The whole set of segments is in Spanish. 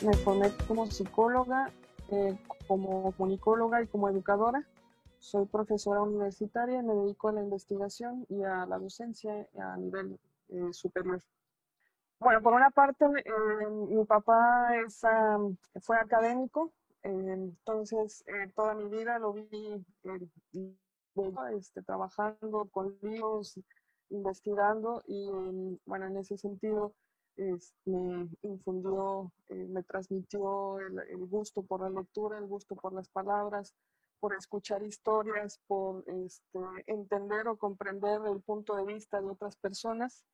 me formé como psicóloga, como comunicóloga y como educadora. Soy profesora universitaria y me dedico a la investigación y a la docencia a nivel superior. Bueno, por una parte, mi papá fue académico, entonces toda mi vida lo vi trabajando con libros, investigando y bueno, en ese sentido me infundió, me transmitió el gusto por la lectura, el gusto por las palabras, por escuchar historias, por entender o comprender el punto de vista de otras personas.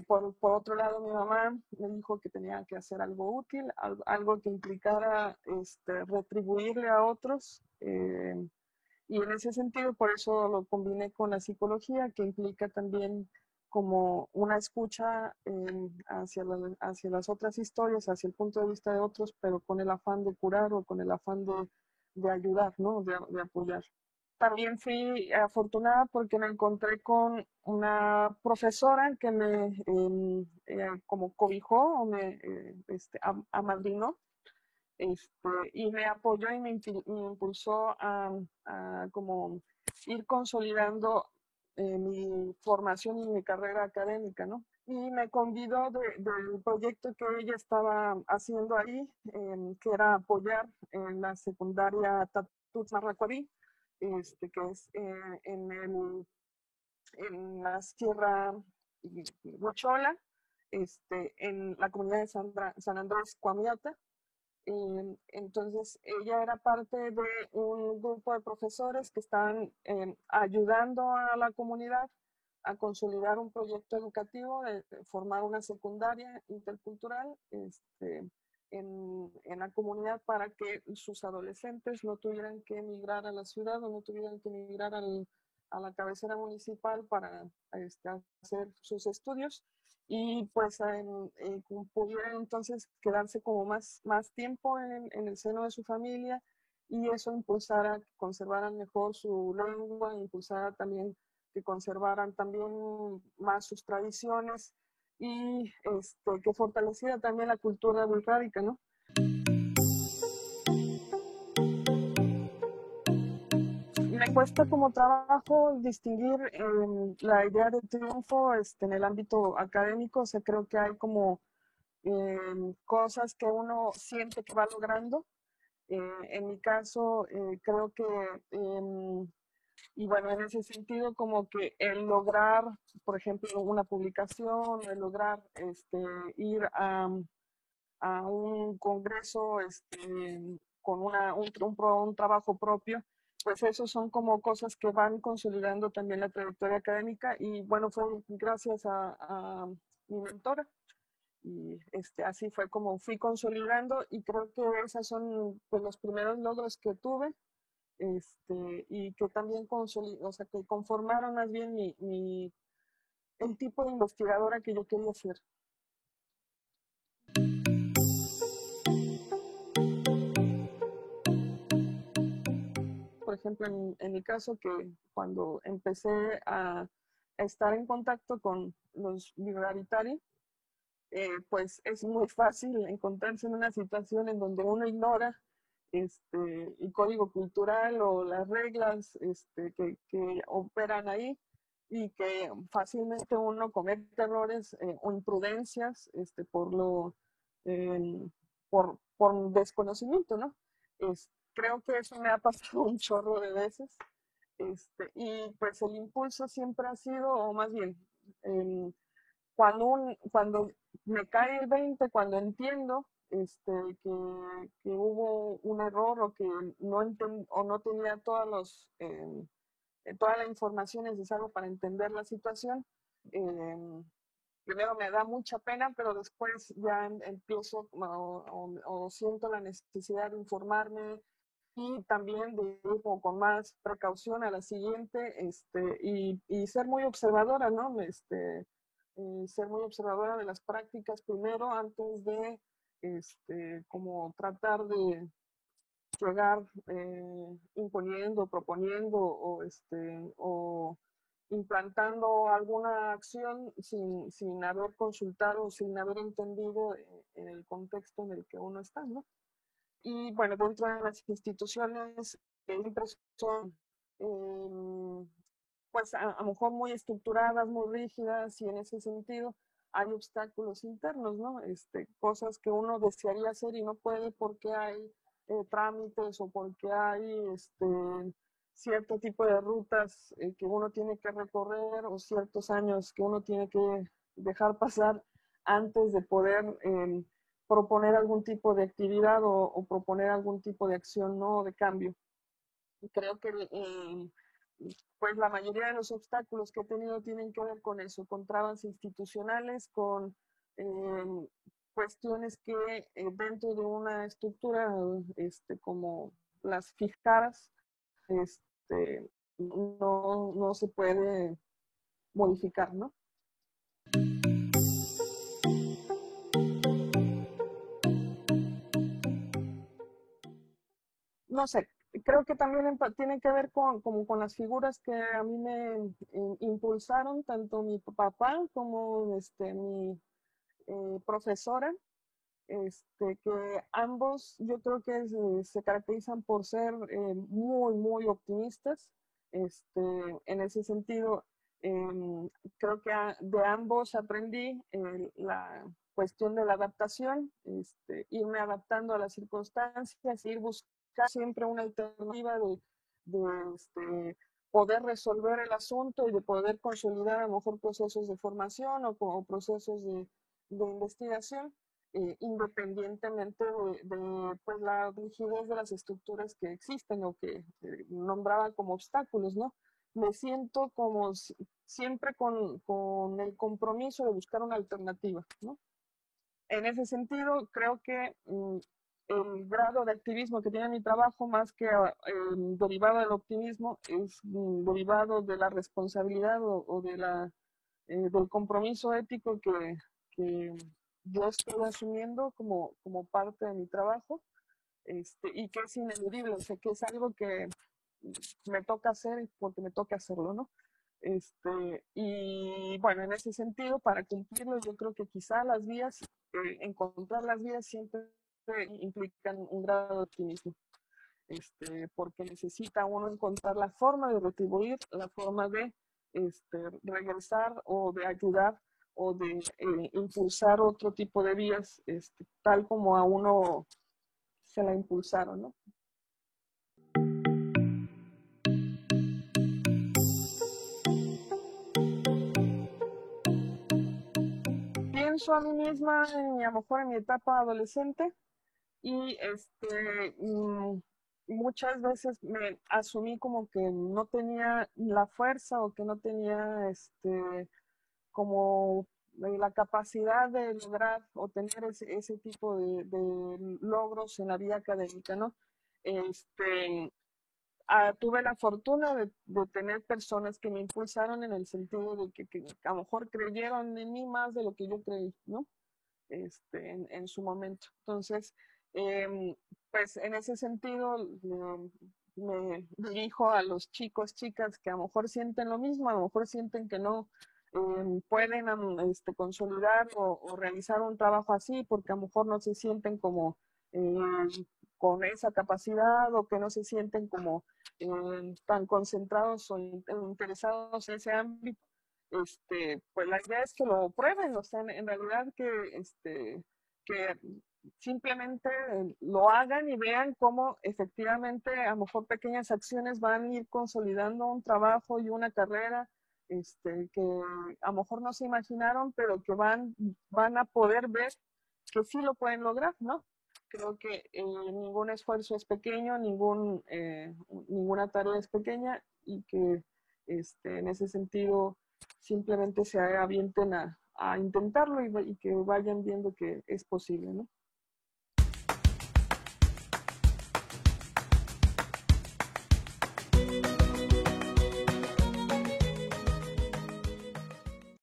Por otro lado, mi mamá me dijo que tenía que hacer algo útil, algo que implicara retribuirle a otros. Y en ese sentido, por eso lo combiné con la psicología, que implica también como una escucha hacia las otras historias, hacia el punto de vista de otros, pero con el afán de curar o con el afán de ayudar, ¿no? De apoyar. También fui afortunada porque me encontré con una profesora que como cobijó o amadrinó, y me apoyó y me impulsó a como ir consolidando mi formación y mi carrera académica, ¿no? Y me convidó del proyecto que ella estaba haciendo ahí, que era apoyar en la secundaria Tatut Marracuarí, que es en la Sierra Huachola, en la comunidad de San Andrés Cuamiata. Entonces, ella era parte de un grupo de profesores que estaban ayudando a la comunidad a consolidar un proyecto educativo, de formar una secundaria intercultural en la comunidad para que sus adolescentes no tuvieran que emigrar a la ciudad o no tuvieran que emigrar a la cabecera municipal para hacer sus estudios y pues pudieran entonces quedarse como más tiempo en el seno de su familia y eso impulsara que conservaran mejor su lengua, impulsara también que conservaran también más sus tradiciones y que fortaleciera también la cultura bulgárica, ¿no? Me cuesta como trabajo distinguir la idea de triunfo en el ámbito académico, o sea, creo que hay como cosas que uno siente que va logrando. En mi caso, creo que, y bueno, en ese sentido, como que el lograr, por ejemplo, una publicación, el lograr ir a un congreso con un trabajo propio, pues esos son como cosas que van consolidando también la trayectoria académica y bueno, fue gracias a mi mentora y así fue como fui consolidando y creo que esos son pues, los primeros logros que tuve y que también o sea, que conformaron más bien el tipo de investigadora que yo quería ser. Por ejemplo, en mi caso, que cuando empecé a estar en contacto con los minoritarios, pues es muy fácil encontrarse en una situación en donde uno ignora el código cultural o las reglas que operan ahí y que fácilmente uno comete errores o imprudencias eh, por desconocimiento, ¿no? Creo que eso me ha pasado un chorro de veces y pues el impulso siempre ha sido, o más bien, eh, cuando me cae el 20, cuando entiendo que hubo un error o que o no tenía toda la información necesaria para entender la situación, eh, primero me da mucha pena, pero después ya empiezo o siento la necesidad de informarme y también de ir con más precaución a la siguiente y ser muy observadora, ¿no? Ser muy observadora de las prácticas primero antes de como tratar de llegar imponiendo, proponiendo o implantando alguna acción sin haber consultado, sin haber entendido en el contexto en el que uno está, ¿no? Y bueno, dentro de las instituciones siempre son pues a lo mejor muy estructuradas, muy rígidas, y en ese sentido hay obstáculos internos, ¿no? Cosas que uno desearía hacer y no puede porque hay trámites o porque hay cierto tipo de rutas que uno tiene que recorrer o ciertos años que uno tiene que dejar pasar antes de poder proponer algún tipo de actividad o proponer algún tipo de acción, ¿no? De cambio. Y creo que pues la mayoría de los obstáculos que he tenido tienen que ver con eso, con trabas institucionales, con eh, cuestiones que dentro de una estructura como las fijadas, no se puede modificar, ¿no? No sé, creo que también tiene que ver como con las figuras que a mí me impulsaron, tanto mi papá como mi profesora, que ambos yo creo que se caracterizan por ser muy, muy optimistas. Este, en ese sentido, creo que de ambos aprendí la cuestión de la adaptación, irme adaptando a las circunstancias, ir buscando siempre una alternativa de poder resolver el asunto y de poder consolidar a lo mejor procesos de formación o procesos de investigación independientemente pues, la rigidez de las estructuras que existen o que nombraba como obstáculos, ¿no? Me siento como siempre con el compromiso de buscar una alternativa, ¿no? En ese sentido, creo que el grado de activismo que tiene mi trabajo, más que derivado del optimismo, es derivado de la responsabilidad o del compromiso ético que yo estoy asumiendo como parte de mi trabajo, y que es ineludible, o sea, que es algo que me toca hacer porque me toca hacerlo, ¿no? Y bueno, en ese sentido, para cumplirlo, yo creo que quizá las vías, encontrar las vías siempre implican un grado de optimismo, porque necesita uno encontrar la forma de retribuir, la forma de regresar o de ayudar o de impulsar otro tipo de vías, tal como a uno se la impulsaron, ¿no? Pienso a mí misma, a lo mejor en mi etapa adolescente, y muchas veces me asumí como que no tenía la fuerza o que no tenía como la capacidad de lograr o tener ese tipo de logros en la vida académica, ¿no? Este, tuve la fortuna de tener personas que me impulsaron en el sentido de que a lo mejor creyeron en mí más de lo que yo creí, ¿no? En su momento. Entonces, eh, pues en ese sentido me dirijo a los chicos, chicas que a lo mejor sienten lo mismo, a lo mejor sienten que no pueden consolidar o realizar un trabajo así porque a lo mejor no se sienten como con esa capacidad o que no se sienten como tan concentrados o interesados en ese ámbito. Pues la idea es que lo prueben, o sea, en realidad que simplemente lo hagan y vean cómo efectivamente a lo mejor pequeñas acciones van a ir consolidando un trabajo y una carrera que a lo mejor no se imaginaron, pero que van a poder ver que sí lo pueden lograr, ¿no? Creo que ningún esfuerzo es pequeño, ninguna tarea es pequeña y que en ese sentido simplemente se avienten a intentarlo y que vayan viendo que es posible, ¿no?